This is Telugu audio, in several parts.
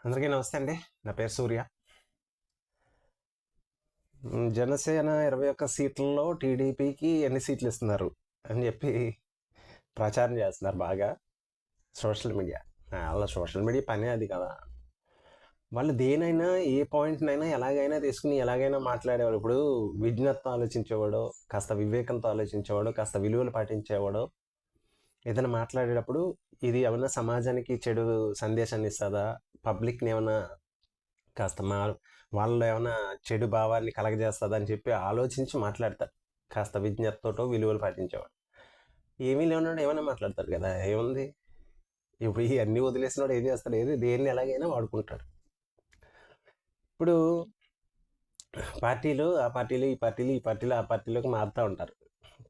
అందరికీ నమస్తే అండి. నా పేరు సూర్య. జనసేన 21 సీట్లలో టీడీపీకి ఎన్ని సీట్లు ఇస్తున్నారు అని చెప్పి ప్రచారం చేస్తున్నారు బాగా సోషల్ మీడియా. అలా సోషల్ మీడియా పనే అది కదా. వాళ్ళు దేనైనా ఏ పాయింట్నైనా ఎలాగైనా తీసుకుని ఎలాగైనా మాట్లాడేవాడు. ఇప్పుడు విజ్ఞతతో ఆలోచించేవాడు, కాస్త వివేకంతో ఆలోచించేవాడు, కాస్త విలువలు పాటించేవాడు ఏదైనా మాట్లాడేటప్పుడు ఇది ఏమన్నా సమాజానికి చెడు సందేశాన్ని ఇస్తుందా, పబ్లిక్ని ఏమన్నా కాస్త వాళ్ళు ఏమైనా చెడు భావాన్ని కలగజేస్తుందా అని చెప్పి ఆలోచించి మాట్లాడతాడు. కాస్త విజ్ఞతతోటో విలువలు పాటించేవాడు. ఏమీ లేనివాడు ఏమైనా మాట్లాడతాడు కదా. ఏముంది ఇప్పుడు ఈ అన్నీ వదిలేసినాడు ఏం చేస్తాడు, దేన్ని ఎలాగైనా వాడుకుంటాడు. ఇప్పుడు పార్టీలు ఆ పార్టీలు ఈ పార్టీలు ఈ పార్టీలు ఆ పార్టీలోకి మారుతూ ఉంటారు.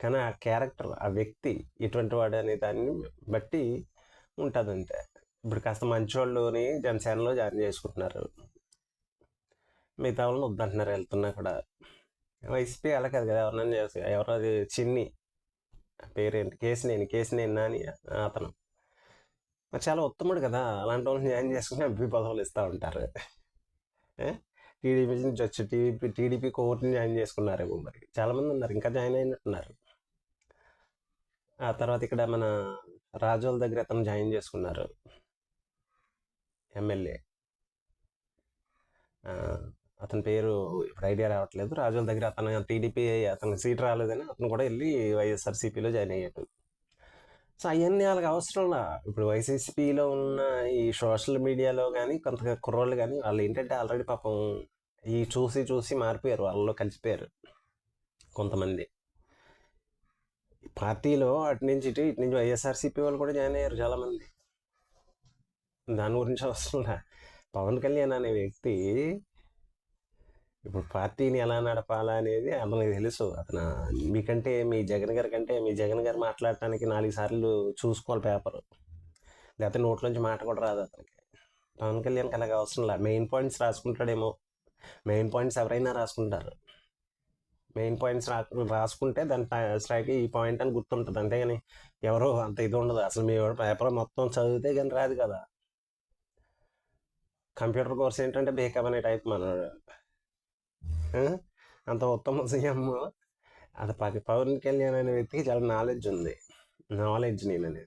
కానీ ఆ క్యారెక్టర్, ఆ వ్యక్తి ఎటువంటి వాడు అనే దాన్ని బట్టి ఉంటుంది అంతే. ఇప్పుడు కాస్త మంచోళ్ళని జనసేనలో జాయిన్ చేసుకుంటున్నారు, మిగతా వాళ్ళని వద్దంటున్నారు వెళ్తున్నా కూడా. వైసీపీ అలా కాదు కదా. ఎవరన్నా చేసి ఎవరో అది చిన్ని పేరేంటి, కేసినేని నాని అతను మరి చాలా ఉత్తముడు కదా. అలాంటి వాళ్ళని జాయిన్ చేసుకుని ఎంపీ పదవులు ఇస్తూ ఉంటారు. టీడీపీ నుంచి వచ్చి టీడీపీ కోర్టుని జాయిన్ చేసుకున్నారు. మరి చాలామంది ఉన్నారు, ఇంకా జాయిన్ అయినట్టున్నారు. ఆ తర్వాత ఇక్కడ మన రాజోల దగ్గర అతను జాయిన్ చేసుకున్నారు, ఎమ్మెల్యే. అతని పేరు ఇప్పుడు ఐడియా రావట్లేదు. రాజుల దగ్గర అతను టీడీపీ అతనికి సీట్ రాలేదని అతను కూడా వెళ్ళి వైఎస్ఆర్సీపీలో జాయిన్ అయ్యాడు. సో అవన్నీ వాళ్ళకి అవసరంలా. ఇప్పుడు వైసీపీలో ఉన్న ఈ సోషల్ మీడియాలో కానీ కొంత కుర్రోళ్ళు కానీ వాళ్ళు ఏంటంటే ఆల్రెడీ పాపం ఈ చూసి చూసి మారిపోయారు, వాళ్ళలో కలిసిపోయారు కొంతమంది. పార్టీలో అటు నుంచి ఇటు నుంచి వైఎస్ఆర్సీపీ వాళ్ళు కూడా జాయిన్ అయ్యారు చాలామంది. దాని గురించి అవసరంలా. పవన్ కళ్యాణ్ అనే వ్యక్తి ఇప్పుడు పార్టీని ఎలా నడపాలా అనేది అతనికి తెలుసు. అతను మీకంటే మీ జగన్ గారి కంటే మీ జగన్ గారు మాట్లాడటానికి 4 సార్లు చూసుకోవాలి పేపర్, లేకపోతే నోట్లోంచి మాట కూడా రాదు అతనికి. పవన్ కళ్యాణ్కి అలాగ అవసరం లేదు. మెయిన్ పాయింట్స్ రాసుకుంటాడేమో, మెయిన్ పాయింట్స్ ఎవరైనా రాసుకుంటారు. మెయిన్ పాయింట్స్ రాసుకుంటే దాని స్ట్రైక్ ఈ పాయింట్ అని గుర్తుంటుంది. అంతేగాని ఎవరో అంత ఇది ఉండదు. అసలు మీ పేపర్ మొత్తం చదివితే కానీ రాదు కదా. కంప్యూటర్ కోర్స్ ఏంటంటే బేకప్ అనే టైప్ మనోడు. అంత ఉత్తమ సీఎం అది పవన్ కళ్యాణ్ అనే వ్యక్తికి చాలా నాలెడ్జ్ ఉంది. నేను అనేది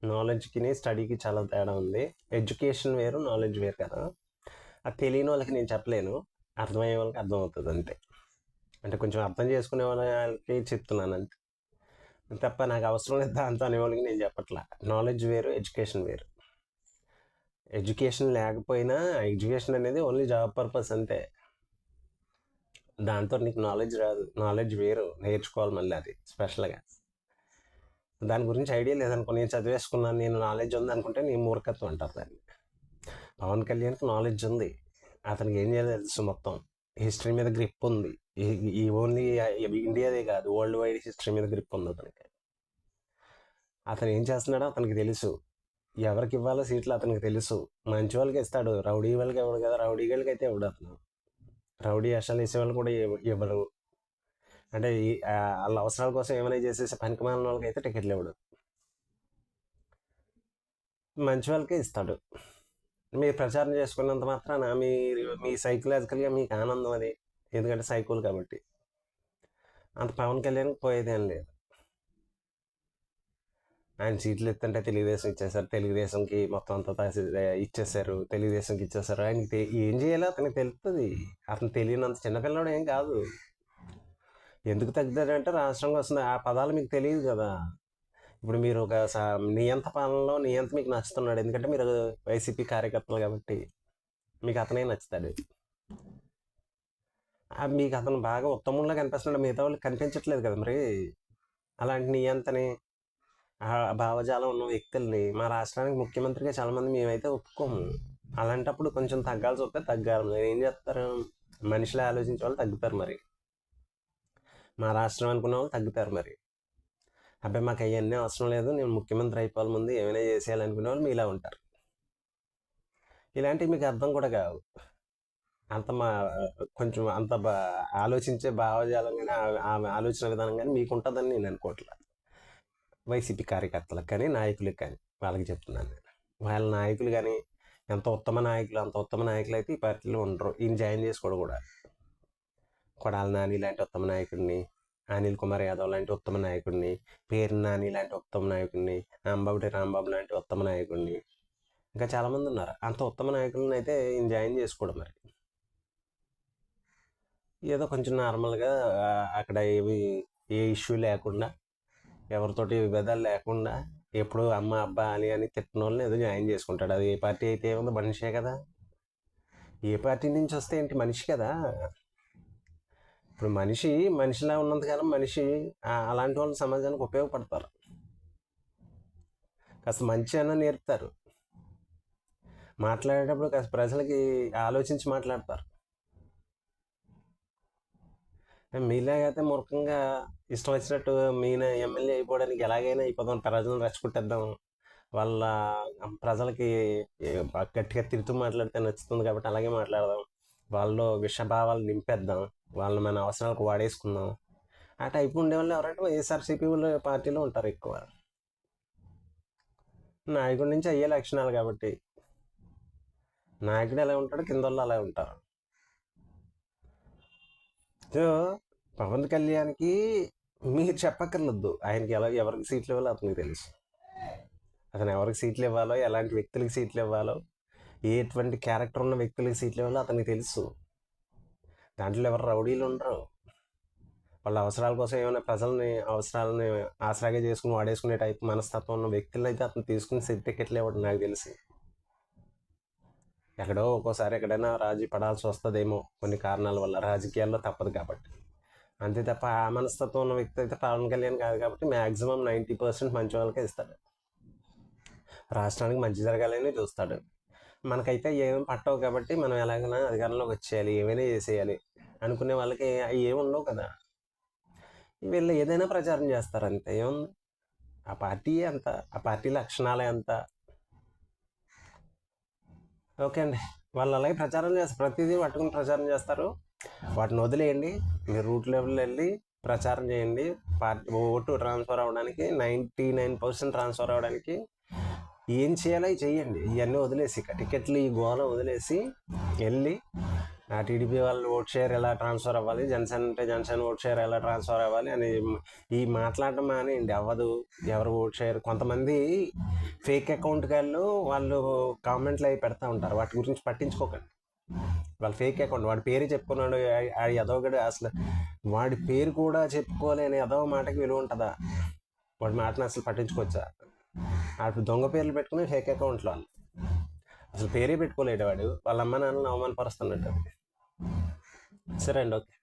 నాలెడ్జ్కి స్టడీకి చాలా తేడా ఉంది. ఎడ్యుకేషన్ వేరు, నాలెడ్జ్ వేరు కదా. అది తెలియని వాళ్ళకి నేను చెప్పలేను, అర్థమయ్యే వాళ్ళకి అర్థమవుతుంది అంతే. అంటే కొంచెం అర్థం చేసుకునే వాళ్ళకి చెప్తున్నాను అంతే తప్ప నాకు అవసరం లేదు దాంతో అనే వాళ్ళకి నేను చెప్పట్లా. నాలెడ్జ్ వేరు, ఎడ్యుకేషన్ వేరు. ఎడ్యుకేషన్ లేకపోయినా ఎడ్యుకేషన్ అనేది ఓన్లీ జాబ్ పర్పస్ అంతే. దాంతో నీకు నాలెడ్జ్ రాదు. నాలెడ్జ్ వేరు, నేర్చుకోవాలి మళ్ళీ అది స్పెషల్గా. దాని గురించి ఐడియా లేదనుకో, నేను చదివేసుకున్నాను, నేను నాలెడ్జ్ ఉంది అనుకుంటే నీ మూర్ఖత్వం అంటారు దాన్ని. పవన్ కళ్యాణ్కి నాలెడ్జ్ ఉంది, అతనికి ఏం చేయాలో తెలుసు. మొత్తం హిస్టరీ మీద గ్రిప్ ఉంది. ఈ ఓన్లీ ఇండియాదే కాదు, వరల్డ్ వైడ్ హిస్టరీ మీద గ్రిప్ ఉంది అతనికి. అతను ఏం చేస్తున్నాడో అతనికి తెలుసు, ఎవరికి ఇవ్వాలో సీట్లు అతనికి తెలుసు. మంచి వాళ్ళకి ఇస్తాడు, రౌడీ వాళ్ళకి ఇవ్వడు కదా. రౌడీ వాళ్ళకి అయితే ఇవ్వడు అతను. రౌడీ అసలు వేసే వాళ్ళు కూడా ఇవ్వరు. అంటే వాళ్ళ అవసరాల కోసం ఏమైనా చేసేసి పనికిమాలిన వాళ్ళకి అయితే టికెట్లు ఇవ్వడు. మంచి వాళ్ళకే ఇస్తాడు. మీరు ప్రచారం చేసుకున్నంత మాత్రాన మీ సైకలాజికల్గా మీకు ఆనందం అది, ఎందుకంటే సైకోలు కాబట్టి. అంత పవన్ కళ్యాణ్కి పోయేదేం లేదు. ఆయన సీట్లు ఎత్తుంటే తెలుగుదేశం ఇచ్చేసారు, తెలుగుదేశంకి మొత్తం అంతా ఇచ్చేసారు, తెలుగుదేశంకి ఇచ్చేసారు. ఆయనకి ఏం చేయాలో అతనికి తెలుస్తుంది. అతను తెలియనంత చిన్నపిల్లడు ఏం కాదు. ఎందుకు తగ్గుతాడంటే రాష్ట్రంగా వస్తుంది. ఆ పదాలు మీకు తెలియదు కదా. ఇప్పుడు మీరు ఒక నియంత పాలనలో నియంత మీకు నచ్చుతున్నాడు, ఎందుకంటే మీరు వైసీపీ కార్యకర్తలు కాబట్టి మీకు అతనే నచ్చుతాడు. మీకు అతను బాగా ఉత్తమంలో కనిపిస్తున్నాడు, మిగతా వాళ్ళకి కనిపించట్లేదు కదా. మరి అలాంటి నియంతని భావజాలం ఉన్న వ్యక్తుల్ని మా రాష్ట్రానికి ముఖ్యమంత్రిగా చాలామంది మేమైతే ఒప్పుకోము. అలాంటప్పుడు కొంచెం తగ్గాల్సి వస్తే తగ్గాలి. మరి ఏం చేస్తారు, మనుషులు ఆలోచించే వాళ్ళు తగ్గుతారు. మరి మా రాష్ట్రం అనుకునే వాళ్ళు తగ్గుతారు. మరి అబ్బాయి మాకు అవన్నీ అవసరం లేదు, నేను ముఖ్యమంత్రి అయిపోవాలి, ముందు ఏమైనా చేసేయాలనుకునే వాళ్ళు మీలా ఉంటారు. ఇలాంటివి మీకు అర్థం కూడా కావు. అంత కొంచెం అంత ఆలోచించే భావజాలం కానీ ఆమె ఆలోచన విధానం కానీ మీకు ఉంటుందని నేను అనుకోవట్లేదు. వైసీపీ కార్యకర్తలకు కానీ నాయకులకు కానీ వాళ్ళకి చెప్తున్నాను నేను. వాళ్ళ నాయకులు కానీ ఎంత ఉత్తమ నాయకులు అంత ఉత్తమ నాయకులు అయితే ఈ పార్టీలో ఉండరు. ఈయన జాయిన్ చేసుకోవడం కూడా. కొడాలి నాని లాంటి ఉత్తమ నాయకుడిని, అనిల్ కుమార్ యాదవ్ లాంటి ఉత్తమ నాయకుడిని, పేరు నాని లాంటి ఉత్తమ నాయకుడిని, అంబటి రాంబాబు లాంటి ఉత్తమ నాయకుడిని, ఇంకా చాలామంది ఉన్నారు. అంత ఉత్తమ నాయకులను అయితే ఈయన జాయిన్ చేసుకోవడం. మరి ఏదో కొంచెం నార్మల్గా అక్కడ ఏ ఇష్యూ లేకుండా, ఎవరితోటి విభేదాలు లేకుండా, ఎప్పుడు అమ్మ అబ్బా అని తిట్టిన వాళ్ళని ఏదో జాయిన్ చేసుకుంటాడు. అది ఏ పార్టీ అయితే ఏముందో మనిషే కదా. ఏ పార్టీ నుంచి వస్తే ఏంటి, మనిషి కదా. ఇప్పుడు మనిషిలా ఉన్నంతకాలం మనిషి అలాంటి వాళ్ళు సమాజానికి ఉపయోగపడతారు. కాస్త మంచి అన్న నేర్పుతారు. మాట్లాడేటప్పుడు కాస్త ప్రజలకి ఆలోచించి మాట్లాడతారు. మీలాగైతే మూర్ఖంగా ఇష్టం వచ్చినట్టు మీన ఎమ్మెల్యే అయిపోవడానికి ఎలాగైనా అయిపోదాం, ప్రజలను రెచ్చగొట్టేద్దాం, వాళ్ళ ప్రజలకి గట్టిగా తిరుగుతూ మాట్లాడితే నచ్చుతుంది కాబట్టి అలాగే మాట్లాడదాం, వాళ్ళలో విషభావాలు నింపేద్దాం, వాళ్ళని మన అవసరాలకు వాడేసుకుందాం, ఆ టైప్ ఉండేవాళ్ళు ఎవరంటే వైఎస్ఆర్సీపీ పార్టీలో ఉంటారు ఎక్కువ. నాయకుడి నుంచి అయ్యే లక్షణాలు కాబట్టి. నాయకుడు ఎలా ఉంటాడో కింద వాళ్ళు అలా ఉంటారు. సో పవన్ కళ్యాణ్కి మీరు చెప్పక్కర్లేదు, ఆయనకి ఎవరికి సీట్లు ఇవ్వాలో అతనికి తెలుసు. అతను ఎవరికి సీట్లు ఇవ్వాలో, ఎలాంటి వ్యక్తులకి సీట్లు ఇవ్వాలో, ఎటువంటి క్యారెక్టర్ ఉన్న వ్యక్తులకి సీట్లు ఇవ్వాలో అతనికి తెలుసు. దాంట్లో ఎవరు రౌడీలు ఉండరు. వాళ్ళ అవసరాల కోసం ఏమైనా ప్రజల్ని అవసరాలని ఆసరాగా చేసుకుని వాడేసుకునే టైప్ మనస్తత్వం ఉన్న వ్యక్తులను అయితే అతను తీసుకుని టికెట్లు ఇవ్వడం నాకు తెలిసి. ఎక్కడో ఒక్కోసారి ఎక్కడైనా రాజీ పడాల్సి వస్తుందేమో కొన్ని కారణాల వల్ల, రాజకీయాల్లో తప్పదు కాబట్టి. అంతే తప్ప ఆ మనస్తత్వం ఉన్న వ్యక్తి అయితే పవన్ కళ్యాణ్ కాదు కాబట్టి మ్యాక్సిమం 90% మంచి వాళ్ళకే ఇస్తాడు. రాష్ట్రానికి మంచి జరగాలని చూస్తాడు. మనకైతే ఏమేమి పట్టవు కాబట్టి మనం ఎలాగైనా అధికారంలోకి వచ్చేయాలి, ఏమైనా చేసేయాలి అనుకునే వాళ్ళకి అవి ఏమి ఉండవు కదా. వీళ్ళు ఏదైనా ప్రచారం చేస్తారు, అంతే. ఏముంది, ఆ పార్టీ అంత, ఆ పార్టీ లక్షణాలే అంత. ఓకే అండి, వాళ్ళు అలాగే ప్రచారం చేస్తారు, ప్రతిదీ పట్టుకుని ప్రచారం చేస్తారు. వాటిని వదిలేయండి, మీరు రూట్ లెవెల్ వెళ్ళి ప్రచారం చేయండి. పార్టీ ఓటు ట్రాన్స్ఫర్ అవ్వడానికి 99% ట్రాన్స్ఫర్ అవ్వడానికి ఏం చేయాలో చేయండి. ఇవన్నీ వదిలేసి, టికెట్లు ఈ గోళ వదిలేసి వెళ్ళి ఆ టీడీపీ వాళ్ళు ఓట్ షేర్ ఎలా ట్రాన్స్ఫర్ అవ్వాలి, జనసేన అంటే జనసేన ఓట్ షేర్ ఎలా ట్రాన్స్ఫర్ అవ్వాలి అని ఈ మాట్లాడడం మానేయండి. అవ్వదు. ఎవరు ఓట్ షేర్, కొంతమంది ఫేక్ అకౌంట్ వాళ్ళు కామెంట్లు అవి పెడతా ఉంటారు, వాటి గురించి పట్టించుకోకండి. వాళ్ళ ఫేక్ అకౌంట్, వాడి పేరు చెప్పుకున్నాడు ఎదవగడు, అసలు వాడి పేరు కూడా చెప్పుకోలేని ఎదవ మాటకి విలువ ఉంటుందా? వాడి మాటను అసలు పట్టించుకోవచ్చా? వాడు దొంగ పేర్లు పెట్టుకుని ఫేక్ అకౌంట్లో వాళ్ళు అసలు పేరే పెట్టుకోలేడు వాడు, వాళ్ళ అమ్మ నాన్నలను అవమానపరుస్తున్నట్టు. సరే అండి, ఓకే.